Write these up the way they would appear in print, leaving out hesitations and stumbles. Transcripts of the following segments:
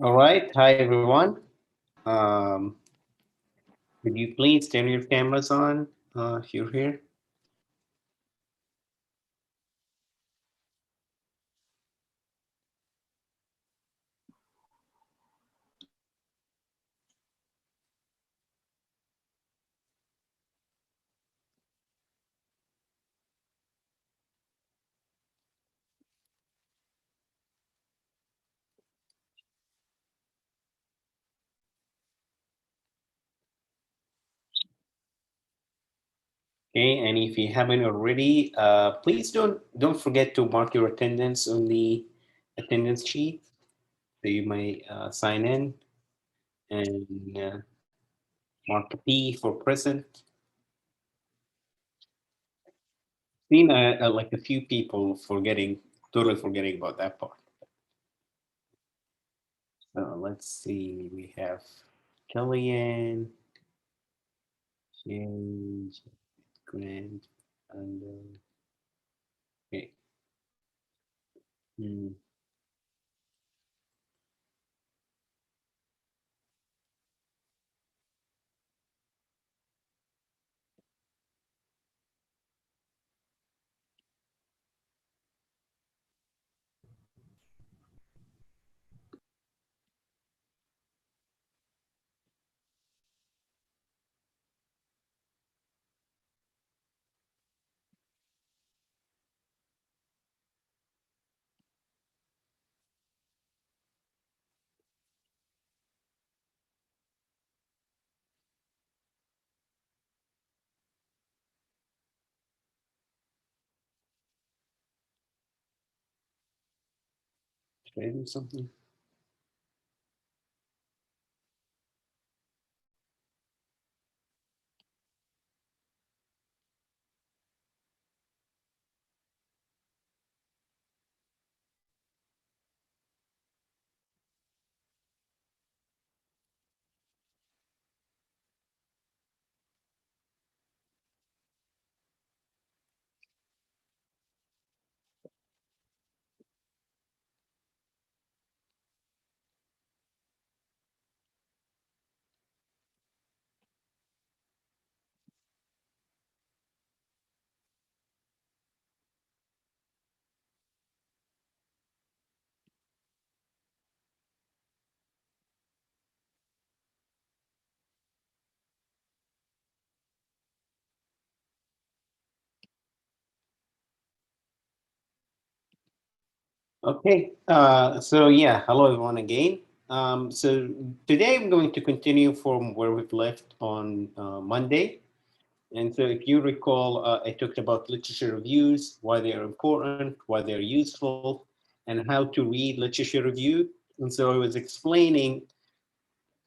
All right. Hi, everyone. Um, Could you please turn your cameras on if you're here? Okay. And if you haven't already, please don't forget to mark your attendance on the attendance sheet. So you might sign in and mark P for present. Seen like a few people totally forgetting about that part. So let's see. We have Kellyanne, James, Grant, and okay. Hmm. Trading something. Okay. So yeah, hello everyone again. So today I'm going to continue from where we've left on Monday. And so if you recall, I talked about literature reviews, why they are important, why they're useful, and how to read literature review. And so I was explaining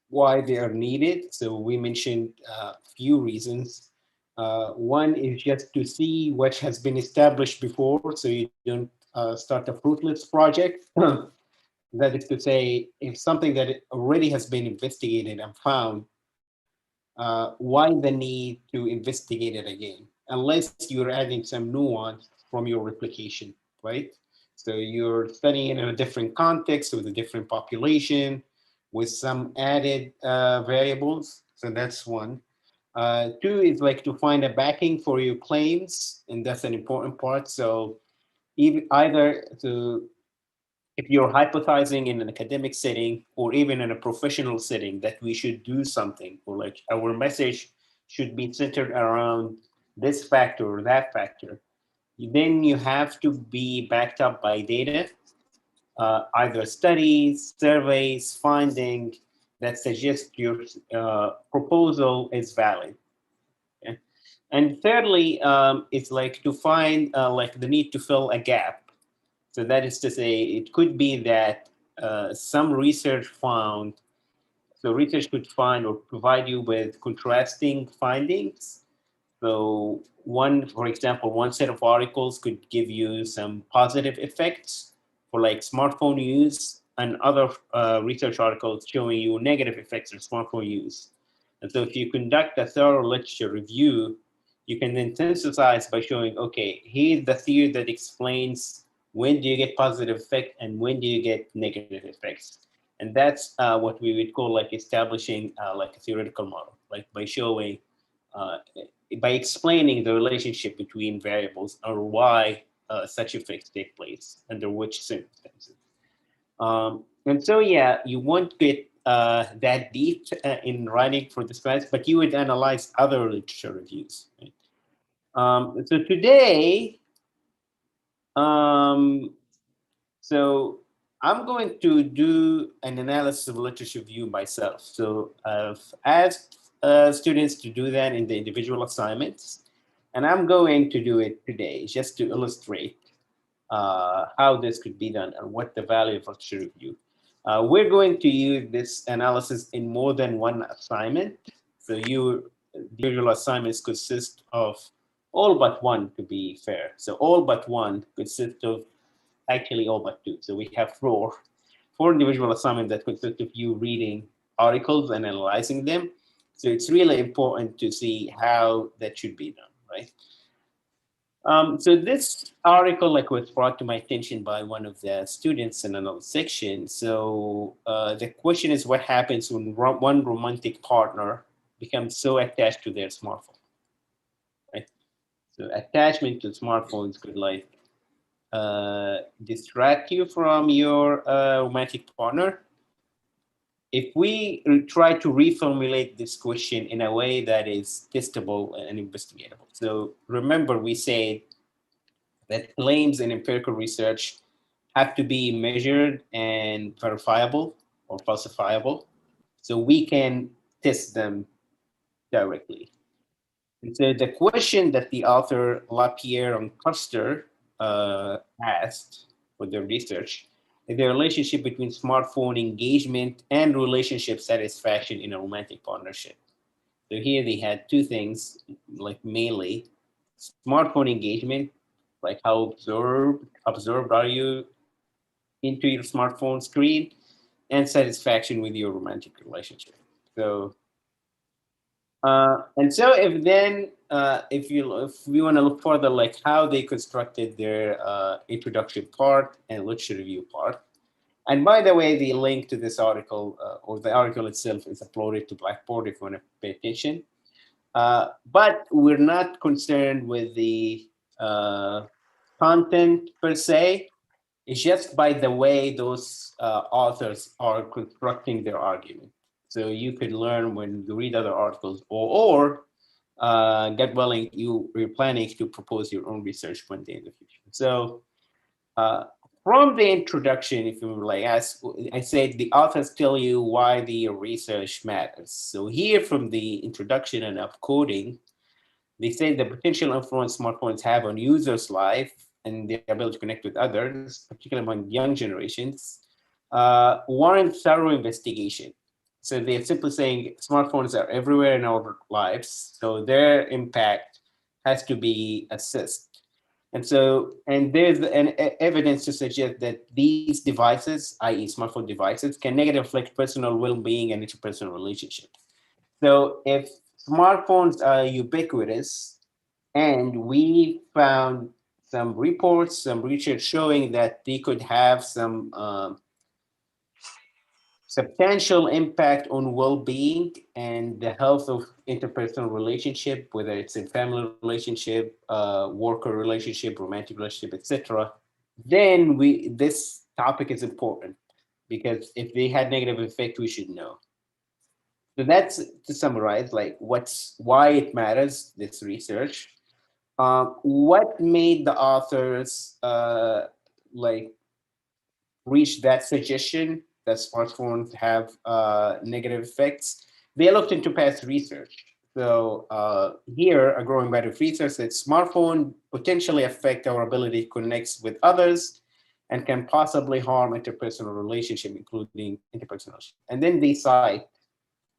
why they are needed. So we mentioned a few reasons. One is just to see what has been established before, so you don't start a fruitless project. That is to say, if something that already has been investigated and found, why the need to investigate it again? Unless you're adding some nuance from your replication, right? So you're studying in a different context with a different population, with some added variables. So that's one. Two is like to find a backing for your claims, and that's an important part. So either to if you're hypothesizing in an academic setting or even in a professional setting that we should do something, or like our message should be centered around this factor or that factor, then you have to be backed up by data, either studies, surveys, finding that suggest your proposal is valid. Okay? And thirdly, it's like to find like the need to fill a gap. So that is to say, it could be that some research found, so research could find or provide you with contrasting findings. So one, for example, one set of articles could give you some positive effects for like smartphone use, and other research articles showing you negative effects of smartphone use. And so if you conduct a thorough literature review, you can then synthesize by showing, okay, here's the theory that explains when do you get positive effect and when do you get negative effects. And that's what we would call like establishing like a theoretical model, like by showing, uh, by explaining the relationship between variables or why such effects take place under which circumstances. And so, yeah, you won't get that deep in writing for this class, but you would analyze other literature reviews. Right? So today, um, so I'm going to do an analysis of literature review myself. So I've asked students to do that in the individual assignments, and I'm going to do it today just to illustrate how this could be done and what the value of literature review. We're going to use this analysis in more than one assignment. So the individual assignments consist of all but one, to be fair. So all but one consists of actually all but two. So we have four individual assignments that consist of you reading articles and analyzing them. So it's really important to see how that should be done, right? So this article like was brought to my attention by one of the students in another section. So the question is, what happens when one romantic partner becomes so attached to their smartphone, right? So attachment to smartphones could like distract you from your romantic partner. If we try to reformulate this question in a way that is testable and investigatable. So remember, we said that claims in empirical research have to be measured and verifiable or falsifiable, so we can test them directly. And so the question that the author Lapierre and Custer asked for their research is the relationship between smartphone engagement and relationship satisfaction in a romantic partnership. So here they had two things, like mainly smartphone engagement, like how observed are you into your smartphone screen, and satisfaction with your romantic relationship. So and so if then if we want to look further, like how they constructed their introduction part and literature review part. And by the way, the link to this article or the article itself is uploaded to Blackboard if you want to pay attention. But we're not concerned with the content per se. It's just by the way those authors are constructing their argument. So you could learn when you read other articles, or get willing, you're planning to propose your own research one day in the future. So uh, from the introduction, if you like, as I said, the authors tell you why the research matters. So here from the introduction and upcoding, they say the potential influence smartphones have on users' life and their ability to connect with others, particularly among young generations, warrant thorough investigation. So they're simply saying smartphones are everywhere in our lives, so their impact has to be assessed. And so, and there's evidence to suggest that these devices, i.e., smartphone devices, can negatively affect personal well-being and interpersonal relationships. So if smartphones are ubiquitous, and we found some reports, some research showing that they could have some substantial impact on well-being and the health of interpersonal relationship, whether it's in family relationship, worker relationship, romantic relationship, etc. Then this topic is important because if they had negative effect, we should know. So that's to summarize, like why it matters, this research. What made the authors like reach that suggestion that smartphones have negative effects? They looked into past research. So here, a growing body of research that smartphone potentially affect our ability to connect with others and can possibly harm interpersonal relationship, including interpersonal. And then they cite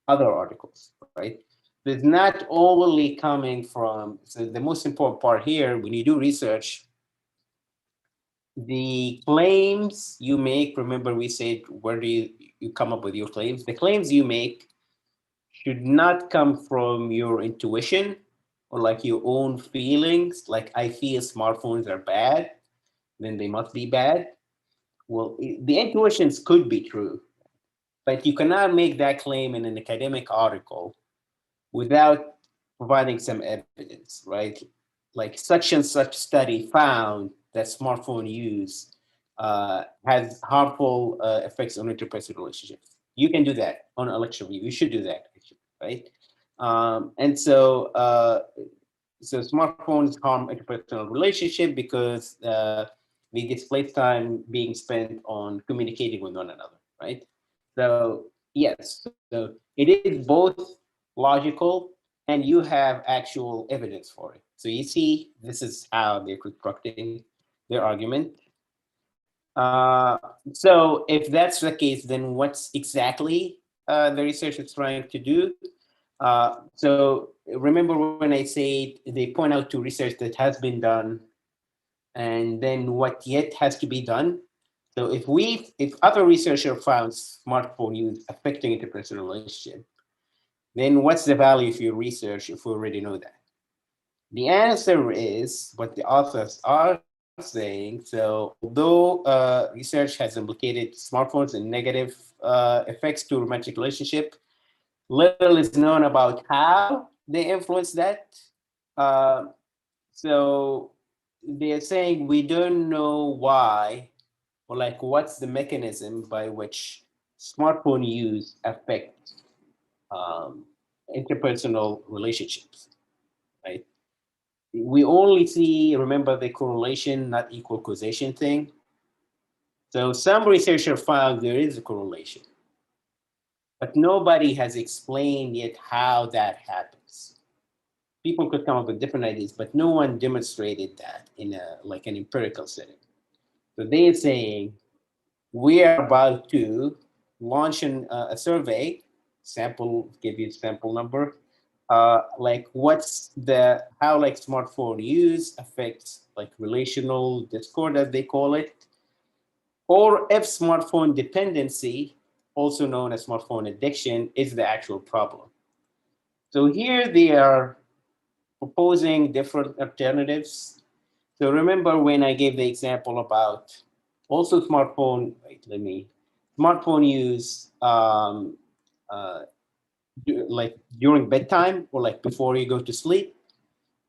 other articles, right? So it's not only coming from, so the most important part here, when you do research, the claims you make, remember we said, where do you come up with your claims? The claims you make should not come from your intuition or like your own feelings, like I feel smartphones are bad, then they must be bad. Well, the intuitions could be true, but you cannot make that claim in an academic article without providing some evidence, right? Like such and such study found that smartphone use has harmful effects on interpersonal relationships. You can do that on a lecture review. You should do that, actually, right? And so smartphones harm interpersonal relationship because we display time being spent on communicating with one another, right? So yes, so it is both logical and you have actual evidence for it. So you see, this is how they're constructing their argument. So if that's the case, then what's exactly the research is trying to do? So remember when I said they point out to research that has been done and then what yet has to be done. So if other researcher found smartphone use affecting interpersonal relationship, then what's the value of your research if we already know that? The answer is what the authors are saying. So although research has implicated smartphones and negative effects to romantic relationship, little is known about how they influence that. Uh, so they're saying we don't know why or like what's the mechanism by which smartphone use affects um, interpersonal relationships, right? We only see, remember the correlation, not equal causation thing. So some researchers found there is a correlation, but nobody has explained yet how that happens. People could come up with different ideas, but no one demonstrated that in a like an empirical setting. So they're saying we are about to launch a survey, sample, give you a sample number, like what's the, how like smartphone use affects like relational discord as they call it, or if smartphone dependency, also known as smartphone addiction, is the actual problem. So here they are proposing different alternatives. So remember when I gave the example about also smartphone, wait, smartphone use uh, like during bedtime or like before you go to sleep.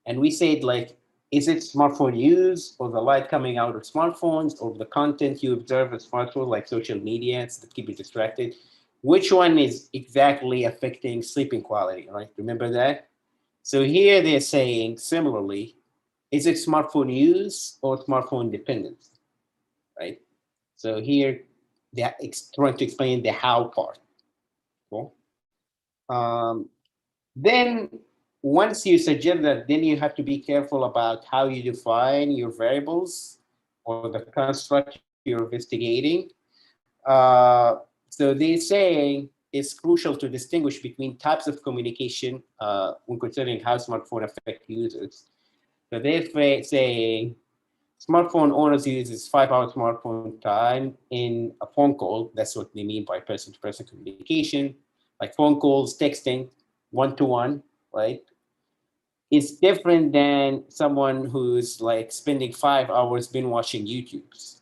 And we said like, is it smartphone use or the light coming out of smartphones or the content you observe of smartphones like social media that keep you distracted? Which one is exactly affecting sleeping quality, right? Remember that? So here they're saying similarly, is it smartphone use or smartphone dependence, right? So here they're trying to explain the how part. Cool. Um, then once you suggest that, then you have to be careful about how you define your variables or the construct you're investigating. Uh, so they're saying it's crucial to distinguish between types of communication when considering how smartphone affect users. So they're saying smartphone owners uses 5 hours smartphone time in a phone call. That's what they mean by person-to-person communication, like phone calls, texting, one-to-one, right? It's different than someone who's like spending 5 hours been watching YouTube's.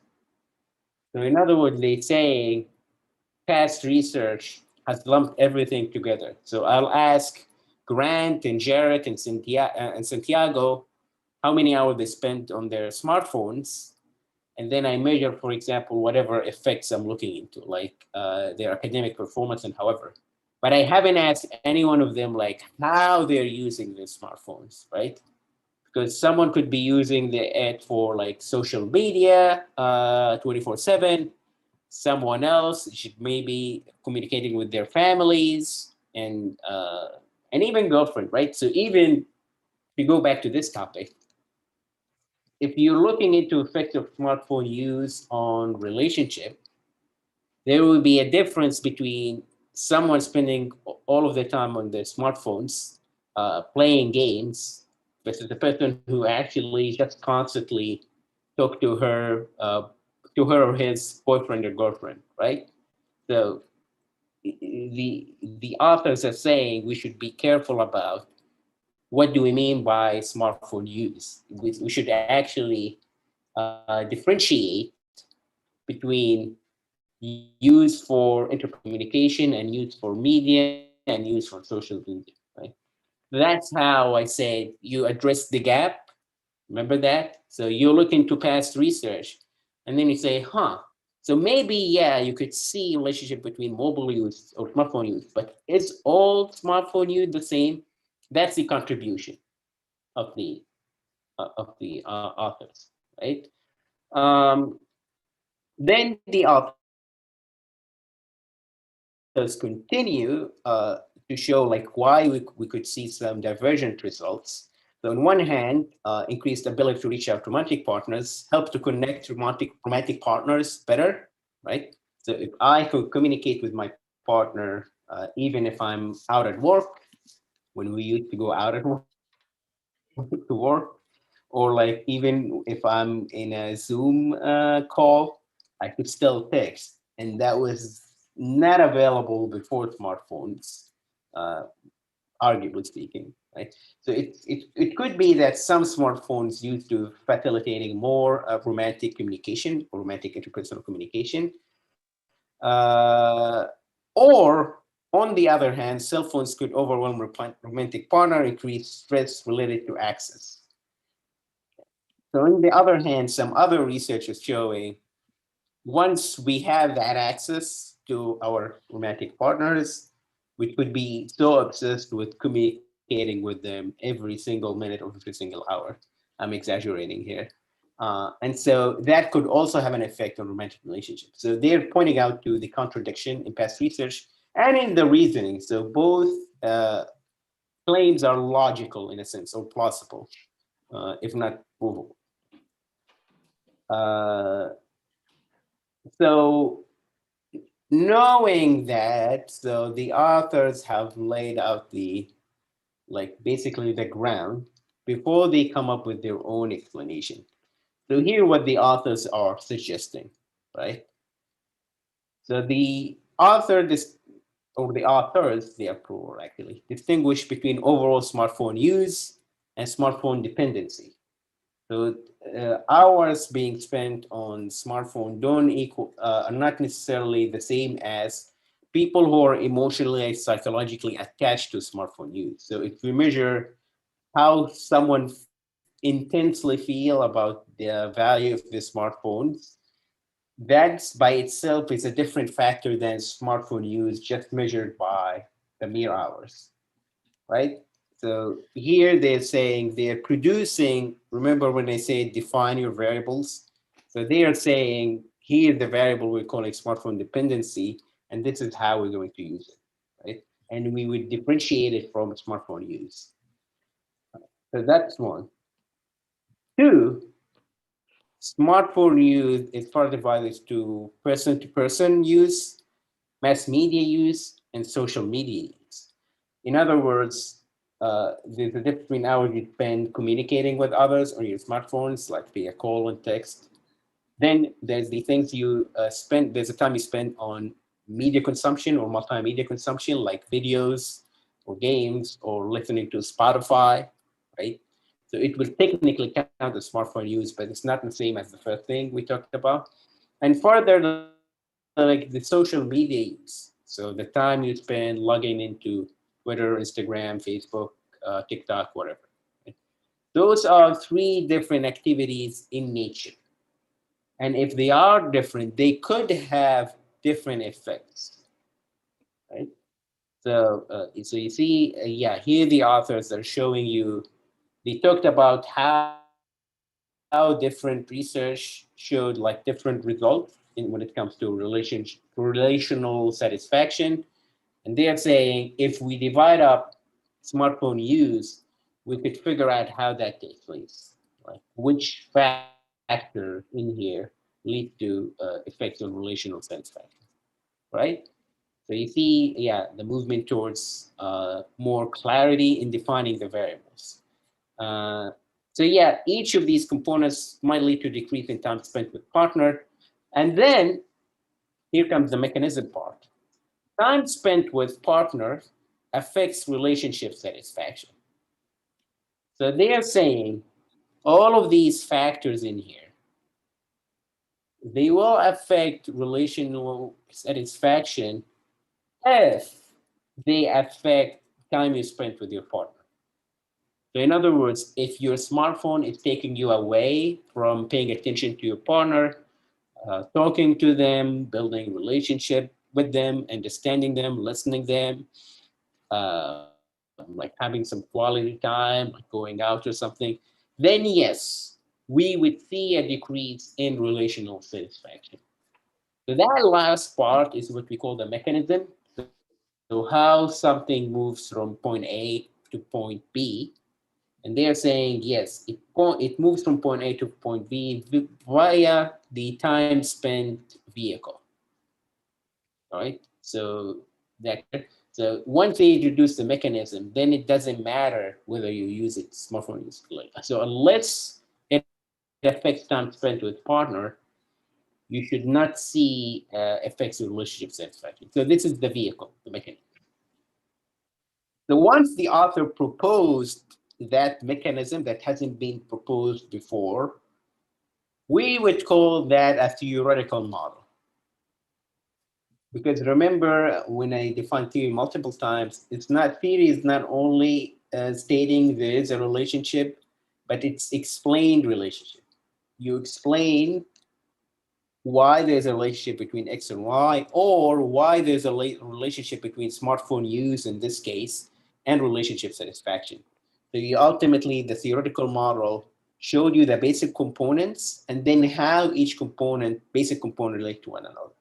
So in other words, they're saying past research has lumped everything together. So I'll ask Grant and Jarrett and Santiago how many hours they spent on their smartphones, and then I measure, for example, whatever effects I'm looking into, like their academic performance and however. But I haven't asked any one of them like how they're using their smartphones, right? Because someone could be using it for like social media 24/7. Someone else should maybe communicating with their families and even girlfriend, right? So even if you go back to this topic, if you're looking into effective smartphone use on relationship, there will be a difference between someone spending all of their time on their smartphones playing games versus the person who actually just constantly talk to her or his boyfriend or girlfriend, right? So the authors are saying we should be careful about what do we mean by smartphone use. We should actually differentiate between used for intercommunication and used for media and used for social media, right? That's how I said you address the gap. Remember that? So you look into past research and then you say, huh, so maybe, yeah, you could see relationship between mobile use or smartphone use, but is all smartphone use the same? That's the contribution of the authors, right? Um, then the authors continue to show like why we could see some divergent results. So on one hand, increased ability to reach out romantic partners, help to connect romantic partners better, right? So if I could communicate with my partner, even if I'm out at work, when we used to go out at work to work, or like even if I'm in a Zoom call, I could still text, and that was not available before smartphones, uh, arguably speaking, right? So it could be that some smartphones used to facilitating more romantic communication or romantic interpersonal communication, or on the other hand, cell phones could overwhelm romantic partner, increase stress related to access. So on the other hand, some other research is showing once we have that access to our romantic partners, we could be so obsessed with communicating with them every single minute of every single hour. I'm exaggerating here. And so that could also have an effect on romantic relationships. So they're pointing out to the contradiction in past research and in the reasoning. So both claims are logical in a sense or plausible, if not provable. Uh, so knowing that, so the authors have laid out the like basically the ground before they come up with their own explanation. So here what the authors are suggesting, right? So the author this or the authors, they are plural actually, distinguish between overall smartphone use and smartphone dependency. So hours being spent on smartphone don't equal are not necessarily the same as people who are emotionally psychologically attached to smartphone use. So if we measure how someone intensely feel about the value of the smartphones, that by itself is a different factor than smartphone use just measured by the mere hours, right? So here they're saying they're producing, remember when they say define your variables? So they are saying here the variable we're calling smartphone dependency, and this is how we're going to use it, right? And we would differentiate it from smartphone use. So that's one. Two, smartphone use is further divided to person use, mass media use, and social media use. In other words, there's a difference between hours you spend communicating with others on your smartphones, like via call and text. Then there's the things you spend, there's a time you spend on media consumption or multimedia consumption, like videos or games or listening to Spotify, right? So it will technically count as smartphone use, but it's not the same as the first thing we talked about. And further, like the social media use. So the time you spend logging into Twitter, Instagram, Facebook, TikTok, whatever. Right? Those are three different activities in nature. And if they are different, they could have different effects, right? So you see, yeah, here the authors are showing you, they talked about how different research showed like different results when it comes to relational satisfaction. And they are saying if we divide up smartphone use, we could figure out how that takes place, like which factor in here lead to effects on relational satisfaction, right? So you see, yeah, the movement towards more clarity in defining the variables. Uh, so yeah, each of these components might lead to decrease in time spent with partner. And then here comes the mechanism part. Time spent with partners affects relationship satisfaction. So they are saying all of these factors in here they will affect relational satisfaction if they affect time you spent with your partner. So in other words, if your smartphone is taking you away from paying attention to your partner, talking to them, building relationship with them, understanding them, listening them, like having some quality time, like going out or something, then yes, we would see a decrease in relational satisfaction. So that last part is what we call the mechanism. So how something moves from point A to point B, and they are saying yes, it moves from point A to point B via the time spent vehicle. All right. So that so once they introduce the mechanism, then it doesn't matter whether you use it smartphone use like so unless it affects time spent with partner, you should not see effects of relationship satisfaction. So this is the vehicle, the mechanism. So once the author proposed that mechanism that hasn't been proposed before, we would call that a theoretical model. Because remember, when I define theory multiple times, it's not theory is not only stating there is a relationship, but it's explained relationship. You explain why there's a relationship between X and Y, or why there's a relationship between smartphone use in this case and relationship satisfaction. So you ultimately, the theoretical model showed you the basic components and then how each component, basic component relate to one another.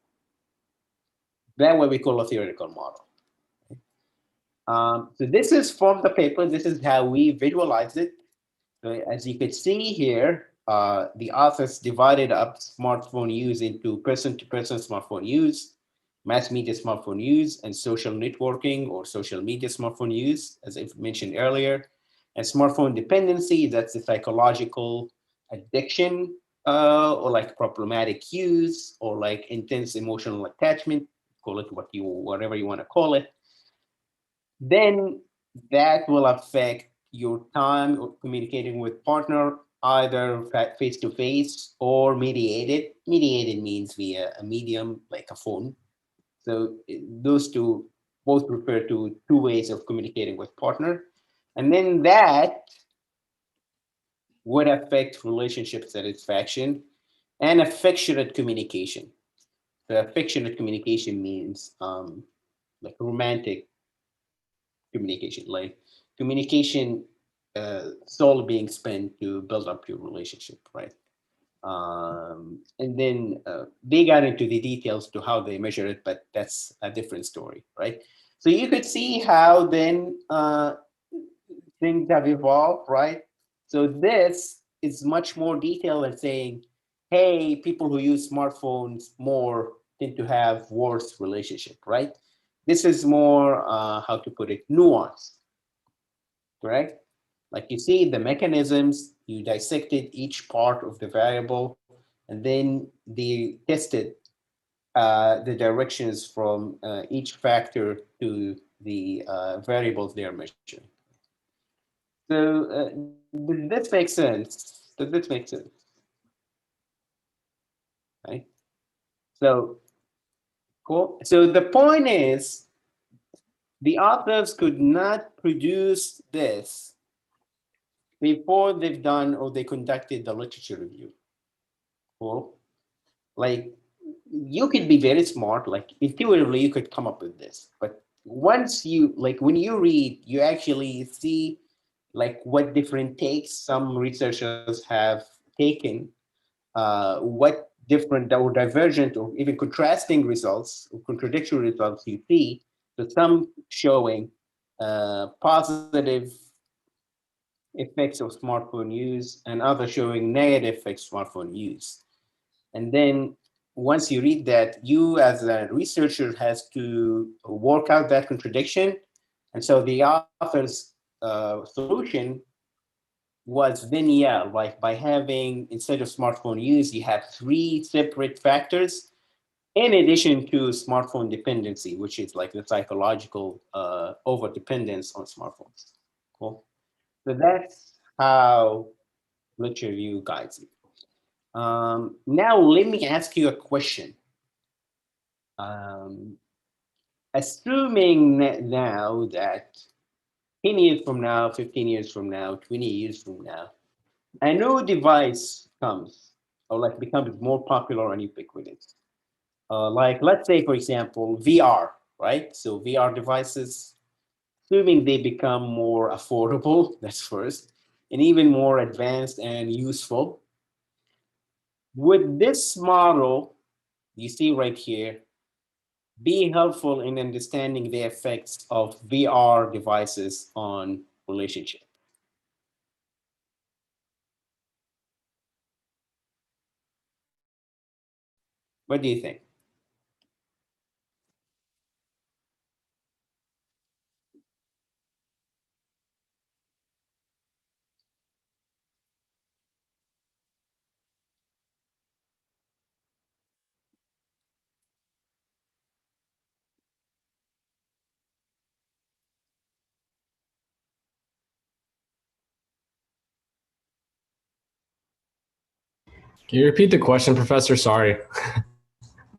That's what we call a theoretical model. So this is from the paper. This is how we visualize it. So as you can see here, the authors divided up smartphone use into person-to-person smartphone use, mass media smartphone use, and social networking or social media smartphone use, as I mentioned earlier. And smartphone dependency, that's the psychological addiction, or like problematic use, or like intense emotional attachment, call it whatever you want to call it. Then that will affect your time of communicating with partner, either face to face or mediated. Mediated means via a medium like a phone. So those two both refer to two ways of communicating with partner. And then that would affect relationship satisfaction and affectionate communication. The affectionate communication means like romantic communication, like communication solely being spent to build up your relationship, right? And then they got into the details to how they measure it, but that's a different story, right? So you could see how then things have evolved, right? So this is much more detailed than saying, hey, people who use smartphones more tend to have worse relationship, right? This is more, how to put it, nuance, correct? Like you see the mechanisms, you dissected each part of the variable, and then they tested the directions from each factor to the variables they are measuring. So does this make sense? Does this make sense? Right. So cool. So the point is, the authors could not produce this before they've done or they conducted the literature review. Cool. Like you could be very smart, like intuitively you could come up with this, but once you like when you read, you actually see like what different takes some researchers have taken, what different or divergent or even contrasting results or contradictory results you see. So some showing positive effects of smartphone use and others showing negative effects of smartphone use. And then once you read that, you as a researcher has to work out that contradiction. And so the author's solution was then, yeah, like by having, instead of smartphone use, you have three separate factors in addition to smartphone dependency, which is like the psychological over dependence on smartphones. Cool. So that's how literature review guides you. Now let me ask you a question. Um, Assuming now that 10 years from now, 15 years from now, 20 years from now, a new device comes or like becomes more popular and ubiquitous. Like let's say, for example, VR, right? So VR devices, assuming they become more affordable, that's first, and even more advanced and useful. Would this model you see right here be helpful in understanding the effects of VR devices on relationship? What do you think? Can you repeat the question, Professor? Sorry.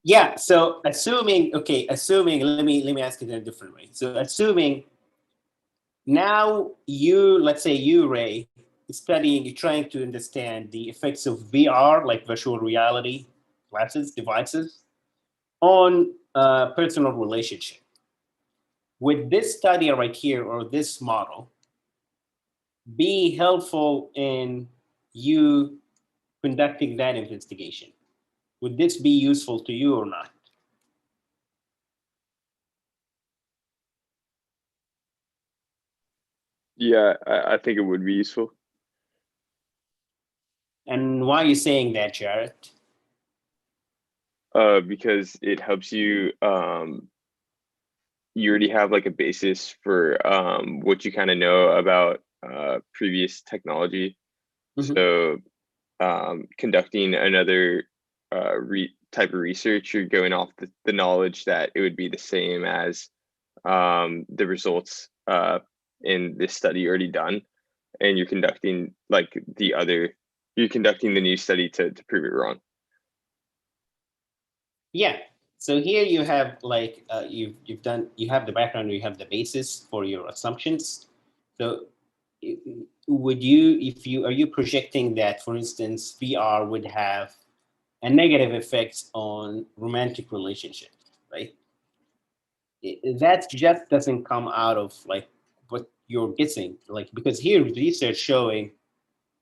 Yeah, so assuming, okay, assuming, let me ask it in a different way. So assuming now you, let's say you, Ray, studying, you're trying to understand the effects of VR, like virtual reality glasses, devices, on personal relationship. Would this study right here or this model be helpful in you conducting that investigation? Would this be useful to you or not? Yeah, I think it would be useful. And why are you saying that, Jared? Because it helps you. You already have like a basis for what you kind of know about previous technology. Mhm. So conducting another type of research, you're going off the knowledge that it would be the same as the results in this study already done, and you're conducting like you're conducting the new study to prove it wrong. Yeah. So here you have like you've done, you have the background, you have the basis for your assumptions. So would you, if you are you projecting that, for instance, VR would have a negative effect on romantic relationships, right? That just doesn't come out of like what you're guessing, like because here research showing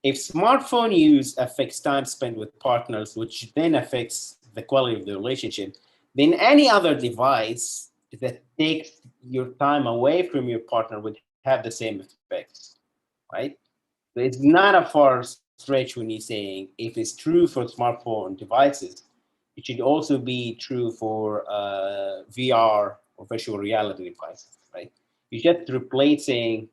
if smartphone use affects time spent with partners, which then affects the quality of the relationship, then any other device that takes your time away from your partner would have the same effects, right? So it's not a far stretch when you're saying if it's true for smartphone devices, it should also be true for VR or virtual reality devices, right? You're just replacing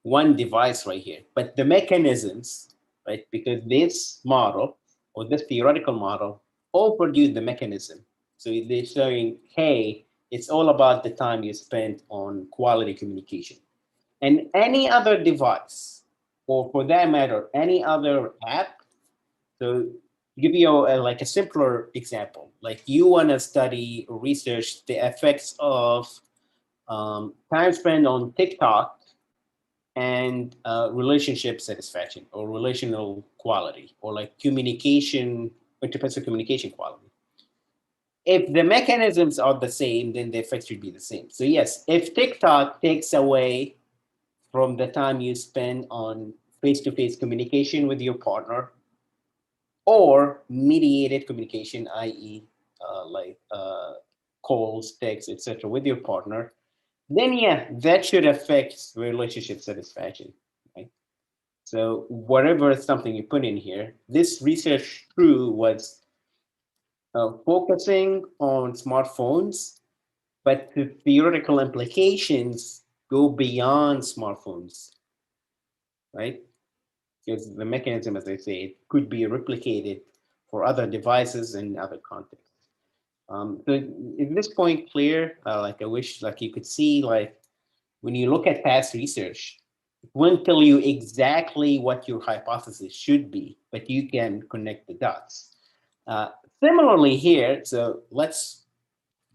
one device right here, but the mechanisms, right? Because this model or this theoretical model all produce the mechanism. So they're saying, hey, it's all about the time you spent on quality communication. And any other device, or for that matter, any other app. So give you like a simpler example, like you want to study or research the effects of time spent on TikTok and relationship satisfaction or relational quality or like communication, interpersonal communication quality. If the mechanisms are the same, then the effects should be the same. So yes, if TikTok takes away from the time you spend on face-to-face communication with your partner or mediated communication, i.e., calls, texts, etc., with your partner, then yeah, that should affect relationship satisfaction. Right? So whatever something you put in here, this research true was focusing on smartphones, but the theoretical implications go beyond smartphones, right? Because the mechanism, as I say, it could be replicated for other devices and other contexts. So is this point clear? Like I wish like you could see like when you look at past research, It won't tell you exactly what your hypothesis should be, but you can connect the dots. Uh, Similarly here, so let's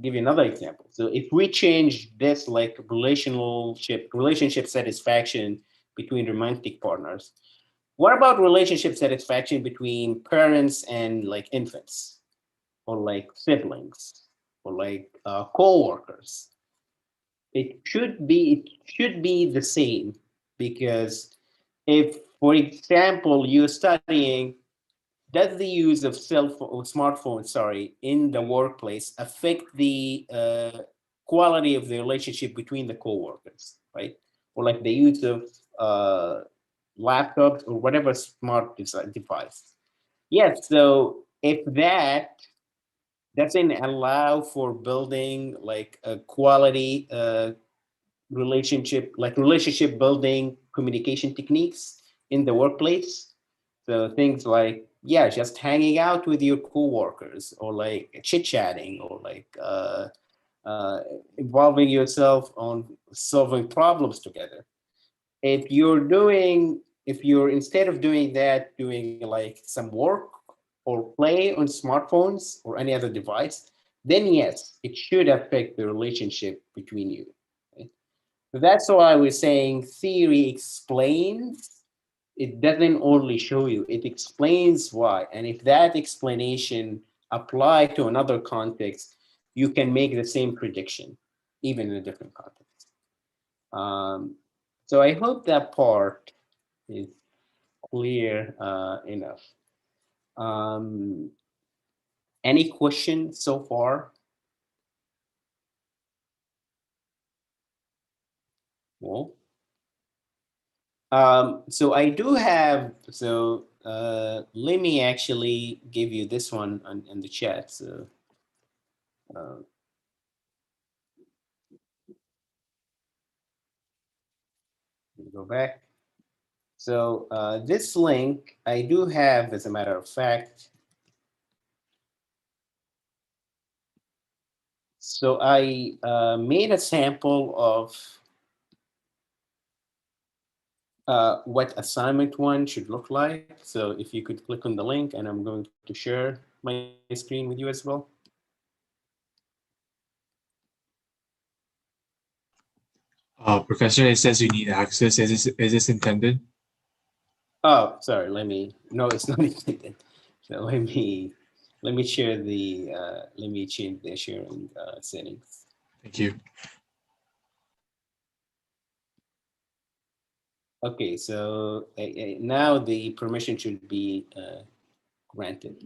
give you another example. So if we change this like relationship satisfaction between romantic partners, what about relationship satisfaction between parents and like infants, or like siblings, or like co-workers? It should be the same, because if, for example, you're studying, does the use of cell phone or smartphone, sorry, in the workplace affect the quality of the relationship between the coworkers, right? Or like the use of laptops or whatever smart device. Yes, so if that doesn't allow for building like a quality relationship building communication techniques in the workplace. So things like, yeah, just hanging out with your coworkers, or like chit chatting, or like uh, involving yourself on solving problems together. If you're instead of doing that, doing like some work or play on smartphones or any other device, then yes, it should affect the relationship between you. Okay? So that's why I was saying theory explains, it doesn't only show you, it explains why. And if that explanation apply to another context, you can make the same prediction, even in a different context. Um, so I hope that part is clear enough. Um, any questions so far? Well, so I do have, so let me actually give you this one in the chat. So uh, go back. So this link I do have, as a matter of fact. So I made a sample of what assignment one should look like. So if you could click on the link, and I'm going to share my screen with you as well. Professor, it says you need access. Is this intended? Oh, sorry. No, it's not intended. So let me share let me change the sharing settings. Thank you. Okay, so now the permission should be granted.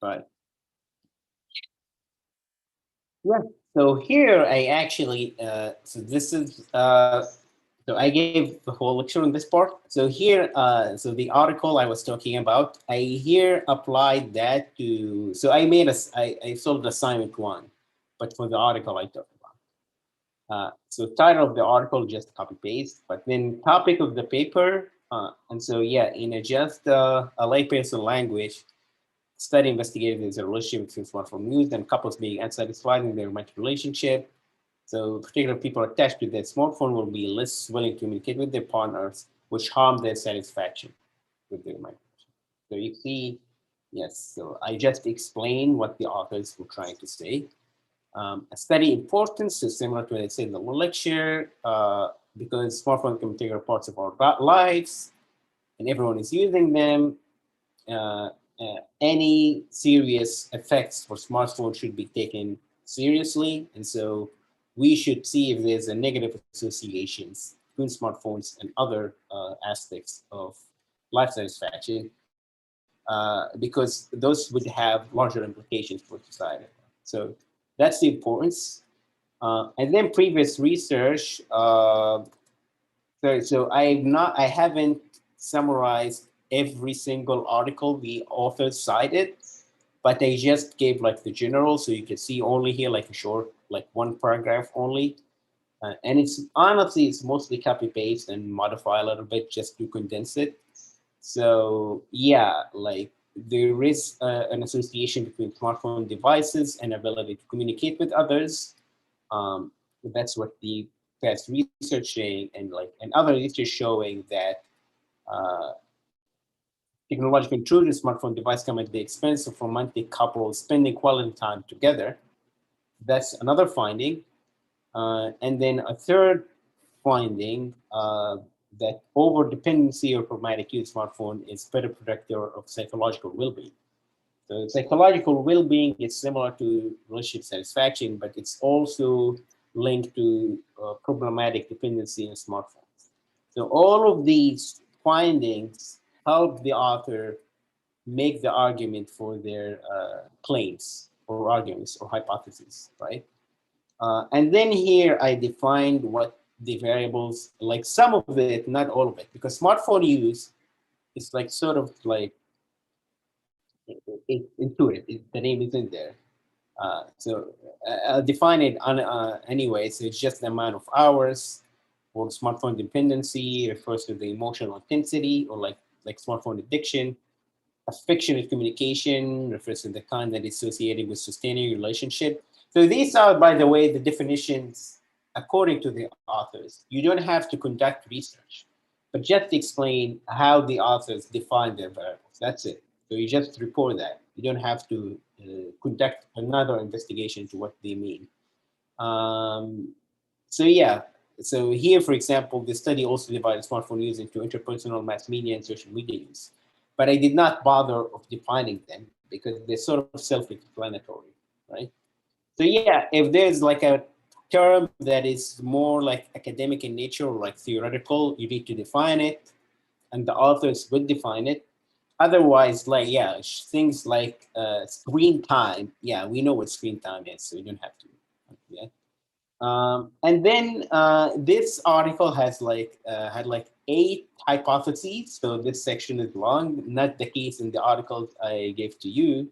Right. Yeah. So here I actually, so this is, so I gave the whole lecture on this part. So here, so the article I was talking about, I here applied that to, so I made I solved assignment one, but for the article I talked about. So title of the article, just copy paste, but then topic of the paper. And so, yeah, in a just a layperson language, study investigated the relationship between smartphone use and couples being unsatisfied in their romantic relationship. So particular people attached to their smartphone will be less willing to communicate with their partners, which harm their satisfaction with their romantic relationship. So you see, yes, so I just explained what the authors were trying to say. A study importance is similar to what I said in the lecture, because smartphones can take parts of our lives, and everyone is using them. uh, any serious effects for smartphones should be taken seriously. And so we should see if there's a negative associations between smartphones and other aspects of life satisfaction, because those would have larger implications for society. So that's the importance. And then previous research, so I haven't summarized every single article the authors cited, but I just gave like the general, so you can see only here like a short, like one paragraph only. And it's honestly, it's mostly copy paste and modify a little bit just to condense it. So yeah, like there is an association between smartphone devices and ability to communicate with others. That's what the past research saying, and other research showing that uh, technological intrusion smartphone device come at the expense of romantic couples spending quality time together. That's another finding. And then a third finding that over dependency or problematic use smartphone is better predictor of psychological well-being. So psychological well-being is similar to relationship satisfaction, but it's also linked to problematic dependency on smartphones. So all of these findings help the author make the argument for their claims or arguments or hypotheses, right? And then here I defined what the variables, like some of it, not all of it, because smartphone use is like sort of like it's intuitive. The name is in there. So I'll define it on, anyway. So it's just the amount of hours, or smartphone dependency refers to the emotional intensity, or like smartphone addiction. Affectionate communication refers to the kind that is associated with sustaining relationship. So these are, by the way, the definitions according to the authors. You don't have to conduct research, but just explain how the authors define their variables. That's it. So you just report that. You don't have to conduct another investigation to what they mean. Um, so yeah, so here, for example, the study also divided smartphone use into interpersonal, mass media, and social media use. But I did not bother of defining them because they're sort of self-explanatory, right? So yeah, if there's like a term that is more like academic in nature or like theoretical, you need to define it, and the authors would define it. Otherwise, like yeah, things like screen time. Yeah, we know what screen time is, so you don't have to. Yeah. And then this article has had like 8 hypotheses. So this section is long, not the case in the articles I gave to you.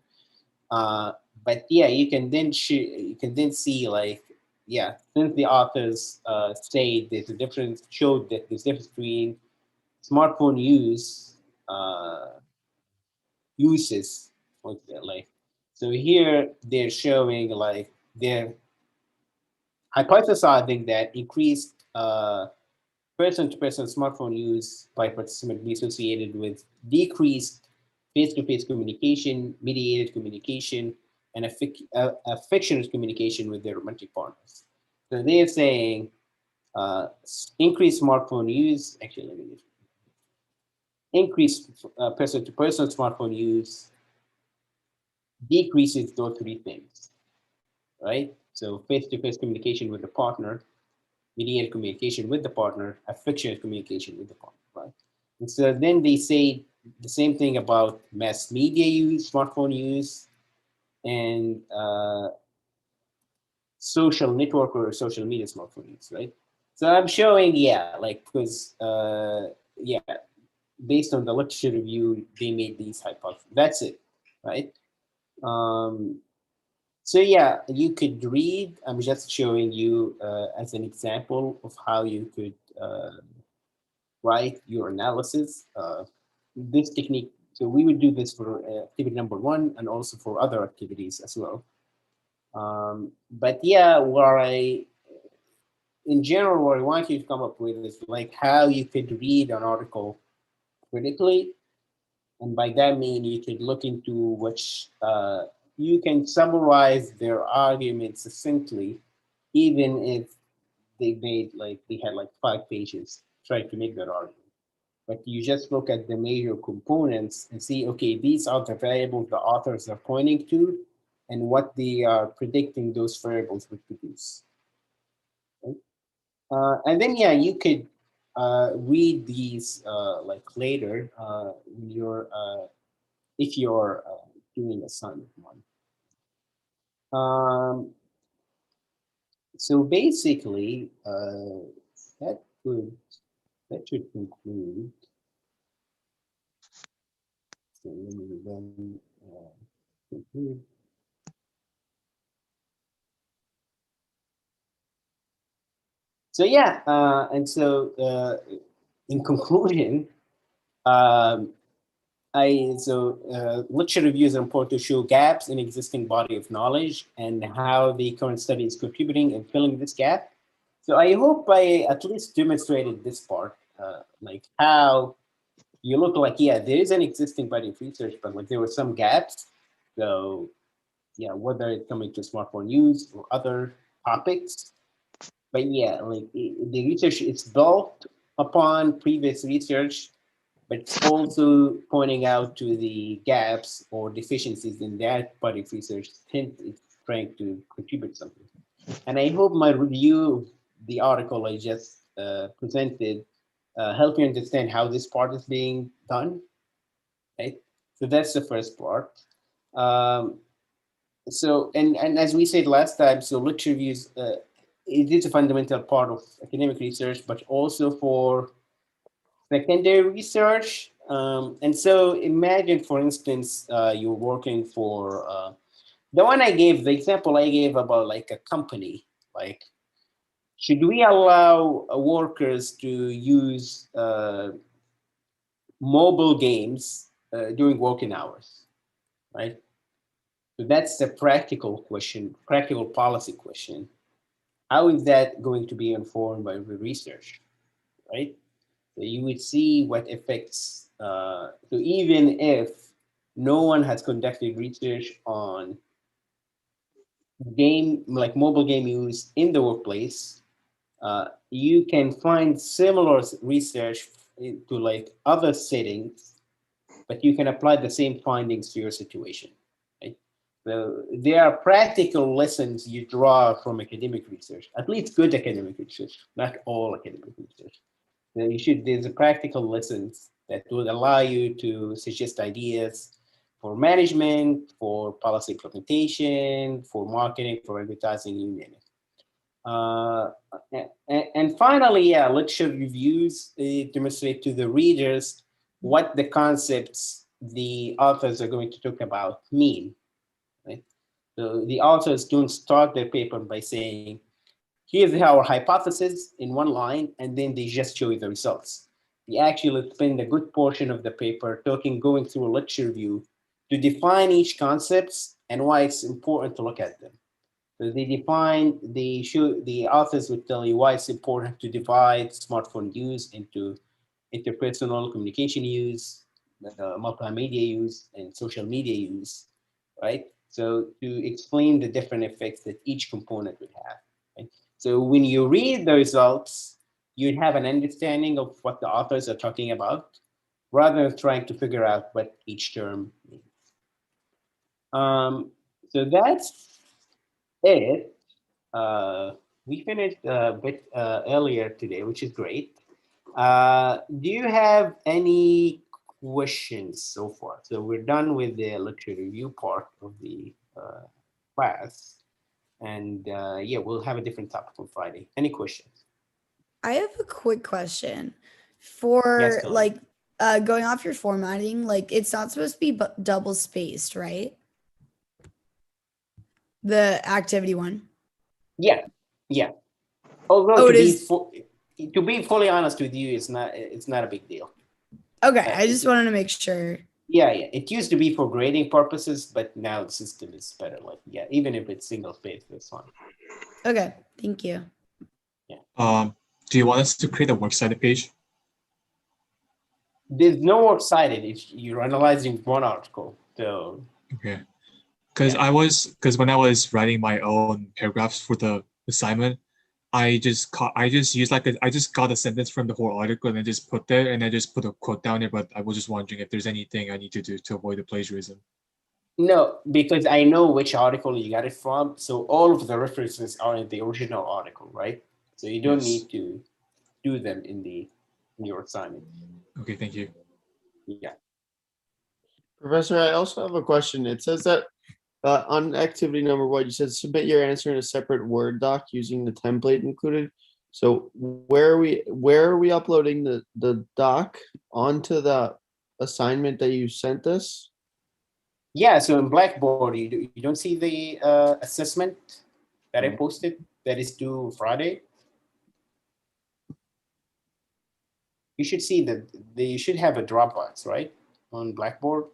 But yeah, you can then see like yeah, since the authors say there's a difference, showed that there's difference between smartphone uh, uses, like so here they're showing like they're hypothesizing that increased person-to-person smartphone use by participants be associated with decreased face-to-face communication, mediated communication, and affectionate communication with their romantic partners. So they're saying increased smartphone use, actually, let me just, increased person-to-person smartphone use decreases those 3 things, right? So face-to-face communication with the partner, mediated communication with the partner, affectionate communication with the partner, right? And so then they say the same thing about mass media use, smartphone use, and social network or social media smartphone use, right? So I'm showing, yeah, like because yeah, based on the literature review, they made these hypotheses. That's it, right? Um, so yeah, you could read. I'm just showing you as an example of how you could write your analysis. This technique, so we would do this for activity number 1 and also for other activities as well. But yeah, in general, what I want you to come up with is like how you could read an article critically. And by that I mean you could look into which, you can summarize their arguments succinctly, even if they had like 5 pages trying to make that argument. But you just look at the major components and see, okay, these are the variables the authors are pointing to and what they are predicting those variables would produce. Right? And then, yeah, you could read these like later when if you're doing assignment 1. Um, so basically, that could that should conclude. So let me then conclude. So yeah, and so in conclusion, um, literature reviews are important to show gaps in existing body of knowledge and how the current study is contributing and filling this gap. So I hope I at least demonstrated this part, like how you look like, yeah, there is an existing body of research, but like there were some gaps. So yeah, whether it's coming to smartphone use or other topics, but yeah, like the research is built upon previous research, but it's also pointing out to the gaps or deficiencies in that body of research, hence it's trying to contribute something. And I hope my review of the article I just presented help you understand how this part is being done, right? So that's the first part. Um, and as we said last time, so literature reviews, it is a fundamental part of academic research, but also for secondary research. And so imagine, for instance, you're working for the one I gave, the example I gave about like a company, like should we allow workers to use mobile games during working hours, right? So that's a practical question, practical policy question. How is that going to be informed by the research, right? So you would see what effects. So even if no one has conducted research on game like mobile game use in the workplace, you can find similar research to like other settings, but you can apply the same findings to your situation. Right? So there are practical lessons you draw from academic research, at least good academic research, not all academic research. So there's a practical lessons that would allow you to suggest ideas for management, for policy implementation, for marketing, for advertising, you name it. Uh, and finally, yeah, literature reviews demonstrate to the readers what the concepts the authors are going to talk about mean. Right? So the authors don't start their paper by saying, here's our hypothesis in one line, and then they just show you the results. They actually spend a good portion of the paper going through a literature review to define each concept and why it's important to look at them. So the authors would tell you why it's important to divide smartphone use into interpersonal communication use, multimedia use, and social media use, right? So to explain the different effects that each component would have. Right? So when you read the results, you'd have an understanding of what the authors are talking about, rather than trying to figure out what each term means. So that's it. We finished a bit earlier today, which is great. Do you have any questions so far? So we're done with the lecture review part of the class. And yeah, we'll have a different topic on Friday. Any questions? I have a quick question Yes, for Colin. like going off your formatting, like it's not supposed to be double spaced, right? The activity one. Yeah, yeah. Although Oh, it is. to be fully honest with you, it's not a big deal. Okay, I just wanted to make sure. Yeah, yeah. It used to be for grading purposes, but now the system is better. Like, yeah, even if it's single space, that's fine. Okay, thank you. Do you want us to create a works cited page? There's no works cited. You're analyzing one article. So Okay. Because yeah. when I was writing my own paragraphs for the assignment, I just got a sentence from the whole article and I just put there and I just put a quote down there. But I was just wondering if there's anything I need to do to avoid the plagiarism. No, because I know which article you got it from. So all of the references are in the original article, right? So you don't Yes. need to do them in your assignment. Okay, thank you. Yeah. Professor, I also have a question. It says that on activity number 1, you said submit your answer in a separate Word doc using the template included. So where are we uploading the doc onto the assignment that you sent us? Yeah. So in Blackboard, you don't see the assessment that I No. posted that is due Friday. You should see that you should have a Dropbox, right? on Blackboard.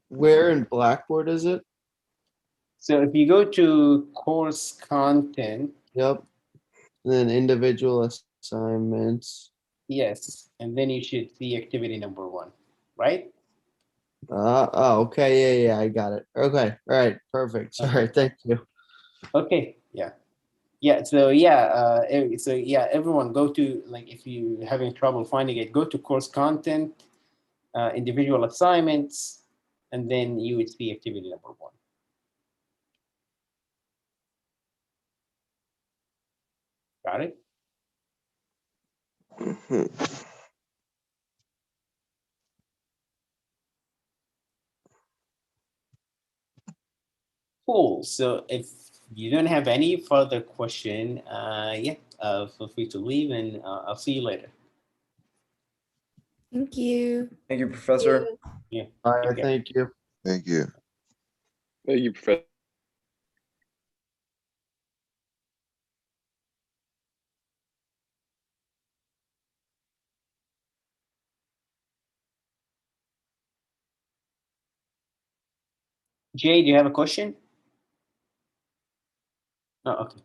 Where in Blackboard is it? So if you go to course content, Yep. And then individual assignments. yes, and then you should see activity number 1, right? Oh, okay. Yeah, I got it. Okay. All right. Perfect. Sorry. Thank you. Okay, yeah. Yeah, so yeah, so yeah, everyone go to, like, if you having trouble finding it, go to course content, individual assignments, and then you would see activity number 1. Got it? Mhm. Cool. So if you don't have any further question, yeah, feel free to leave, and I'll see you later. Thank you. Thank you, Professor. Yeah. All Take right. care. Thank you. Thank you. Thank you, Professor. Jay, do you have a question? Oh, okay.